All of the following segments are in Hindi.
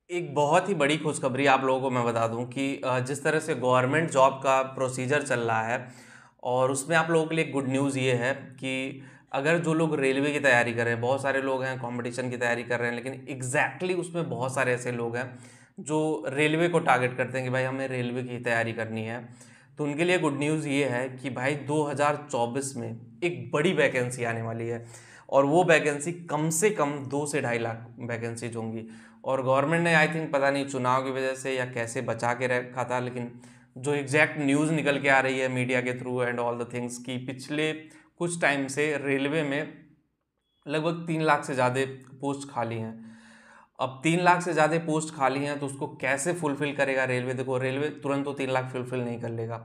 एक बहुत ही बड़ी खुशखबरी आप लोगों को मैं बता दूं कि जिस तरह से गवर्नमेंट जॉब का प्रोसीजर चल रहा है और उसमें आप लोगों के लिए गुड न्यूज़ ये है कि अगर जो लोग रेलवे की तैयारी कर रहे हैं, बहुत सारे लोग हैं कंपटीशन की तैयारी कर रहे हैं, लेकिन एग्जैक्टली उसमें बहुत सारे ऐसे लोग हैं जो रेलवे को टारगेट करते हैं कि भाई हमें रेलवे की तैयारी करनी है। तो उनके लिए गुड न्यूज़ ये है कि भाई 2024 में एक बड़ी वैकेंसी आने वाली है और वो वैकेंसी कम से कम 2 से 2.5 लाख वैकेंसीज होंगी। और गवर्नमेंट ने आई थिंक पता नहीं चुनाव की वजह से या कैसे बचा के रखा था, लेकिन जो एग्जैक्ट न्यूज़ निकल के आ रही है मीडिया के through and all the things की पिछले कुछ टाइम से रेलवे में लगभग 3 लाख से ज़्यादा पोस्ट खाली हैं। अब 3 लाख से ज़्यादा पोस्ट खाली हैं तो उसको कैसे फुलफिल करेगा रेलवे? देखो, रेलवे तुरंत तो 3 लाख फुलफिल नहीं कर लेगा।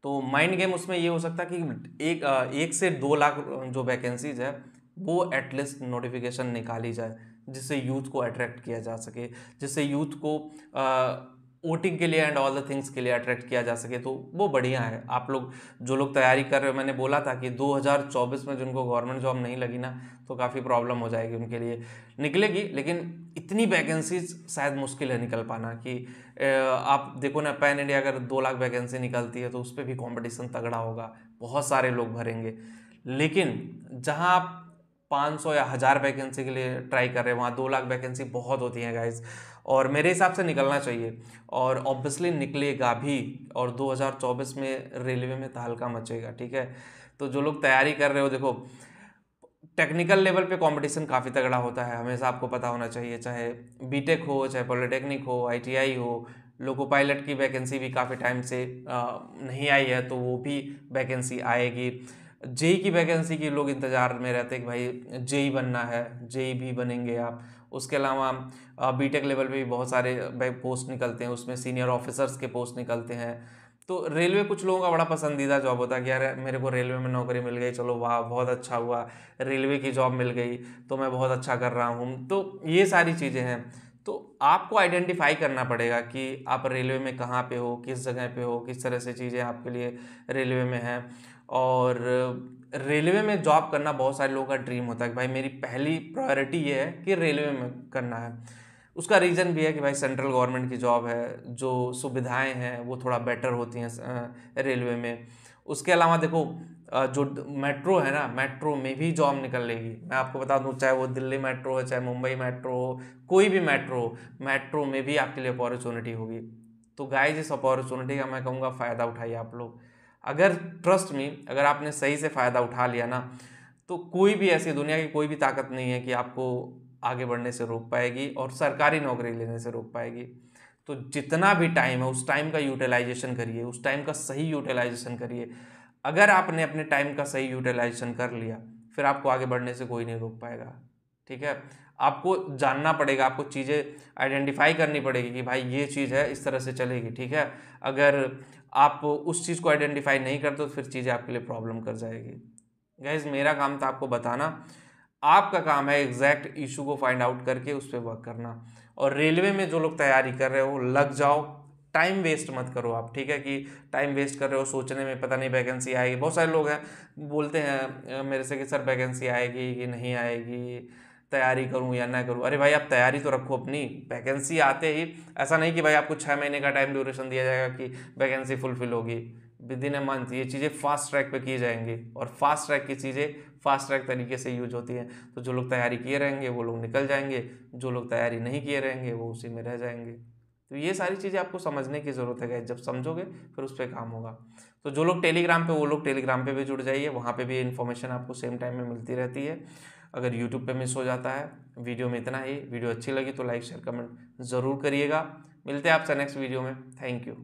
तो माइंड गेम उसमें ये हो सकता है कि 1 से 2 लाख जो वैकेंसीज है वो एटलीस्ट नोटिफिकेशन निकाली जाए, जिससे यूथ को अट्रैक्ट किया जा सके, जिससे यूथ को वोटिंग के लिए एंड ऑल द थिंग्स के लिए अट्रैक्ट किया जा सके। तो वो बढ़िया है। आप लोग जो लोग तैयारी कर रहे हो, मैंने बोला था कि 2024 में जिनको गवर्नमेंट जॉब नहीं लगी ना, तो काफ़ी प्रॉब्लम हो जाएगी उनके लिए। निकलेगी, लेकिन इतनी वैकेंसीज शायद मुश्किल है निकल पाना कि आप देखो ना, पैन इंडिया अगर 2 लाख वैकेंसी निकलती है तो उस पर भी कॉम्पिटिशन तगड़ा होगा, बहुत सारे लोग भरेंगे। लेकिन जहाँ आप 500 या 1000 वैकेंसी के लिए ट्राई कर रहे हैं, वहाँ 2 लाख वैकेंसी बहुत होती हैं गाइज। और मेरे हिसाब से निकलना चाहिए और ऑब्वियसली निकलेगा भी। और 2024 में रेलवे में तहलका मचेगा, ठीक है। तो जो लोग तैयारी कर रहे हो, देखो टेक्निकल लेवल पे कंपटीशन काफ़ी तगड़ा होता है, हमेशा आपको पता होना चाहिए। चाहे बीटेक हो, चाहे पॉलिटेक्निक हो, आईटीआई हो, लोको पायलट की वैकेंसी भी काफ़ी टाइम से नहीं आई है, तो वो भी वैकेंसी आएगी। जेई की वैकेंसी की लोग इंतज़ार में रहते हैं कि भाई जेई बनना है, जेई भी बनेंगे आप। उसके अलावा बीटेक लेवल पे भी बहुत सारे पोस्ट निकलते हैं, उसमें सीनियर ऑफिसर्स के पोस्ट निकलते हैं। तो रेलवे कुछ लोगों का बड़ा पसंदीदा जॉब होता है कि यार मेरे को रेलवे में नौकरी मिल गई, चलो वाह बहुत अच्छा हुआ, रेलवे की जॉब मिल गई तो मैं बहुत अच्छा कर रहा हूँ। तो ये सारी चीज़ें हैं। तो आपको आइडेंटिफाई करना पड़ेगा कि आप रेलवे में कहाँ पे हो, किस जगह पे हो, किस तरह से चीज़ें आपके लिए रेलवे में हैं। और रेलवे में जॉब करना बहुत सारे लोगों का ड्रीम होता है कि भाई मेरी पहली प्रायोरिटी ये है कि रेलवे में करना है। उसका रीज़न भी है कि भाई सेंट्रल गवर्नमेंट की जॉब है, जो सुविधाएं हैं वो थोड़ा बेटर होती हैं रेलवे में। उसके अलावा देखो, जो मेट्रो है ना, मेट्रो में भी जॉब निकलेगी। मैं आपको बता दूं, चाहे वो दिल्ली मेट्रो है, चाहे मुंबई मेट्रो हो, कोई भी मेट्रो हो, मेट्रो में भी आपके लिए अपॉर्चुनिटी होगी। तो गाइस, इस अपॉर्चुनिटी का मैं कहूँगा फ़ायदा उठाइए आप लोग। अगर ट्रस्ट में, अगर आपने सही से फ़ायदा उठा लिया ना, तो कोई भी ऐसी दुनिया की कोई भी ताकत नहीं है कि आपको आगे बढ़ने से रोक पाएगी और सरकारी नौकरी लेने से रोक पाएगी। तो जितना भी टाइम है उस टाइम का यूटिलाइजेशन करिए, उस टाइम का सही यूटिलाइजेशन करिए। अगर आपने अपने टाइम का सही यूटिलाइजेशन कर लिया, फिर आपको आगे बढ़ने से कोई नहीं रोक पाएगा, ठीक है। आपको जानना पड़ेगा, आपको चीज़ें आइडेंटिफाई करनी पड़ेगी कि भाई ये चीज़ है, इस तरह से चलेगी, ठीक है। अगर आप उस चीज़ को आइडेंटिफाई नहीं करते तो फिर चीज़ें आपके लिए प्रॉब्लम कर जाएगी। गाइज, मेरा काम था आपको बताना, आपका काम है एग्जैक्ट इशू को फाइंड आउट करके उस पर वर्क करना। और रेलवे में जो लोग तैयारी कर रहे हो, लग जाओ, टाइम वेस्ट मत करो आप, ठीक है। कि टाइम वेस्ट कर रहे हो सोचने में पता नहीं वैकेंसी आएगी। बहुत सारे लोग हैं बोलते हैं मेरे से कि सर वैकेंसी आएगी कि नहीं आएगी, तैयारी करूं या ना करूं। अरे भाई, आप तैयारी तो रखो अपनी। वैकेंसी आते ही, ऐसा नहीं कि भाई आपको 6 महीने का टाइम ड्यूरेशन दिया जाएगा कि वैकेंसी फुलफिल होगी। विद इन ए मंथ ये चीज़ें फास्ट ट्रैक पे की जाएंगी और फास्ट ट्रैक की चीज़ें फास्ट ट्रैक तरीके से यूज होती हैं। तो जो लोग तैयारी किए रहेंगे वो लोग निकल जाएंगे, जो लोग तैयारी नहीं किए रहेंगे वो उसी में रह जाएंगे। तो ये सारी चीज़ें आपको समझने की ज़रूरत है गाइस, जब समझोगे फिर उस पर काम होगा। तो जो लोग टेलीग्राम पे, वो लोग टेलीग्राम पे भी जुड़ जाइए, वहाँ पे भी इन्फॉर्मेशन आपको सेम टाइम में मिलती रहती है। अगर यूट्यूब पे मिस हो जाता है, वीडियो में इतना ही। वीडियो अच्छी लगी तो लाइक शेयर कमेंट ज़रूर करिएगा। मिलते हैं आपसे नेक्स्ट वीडियो में। Thank you.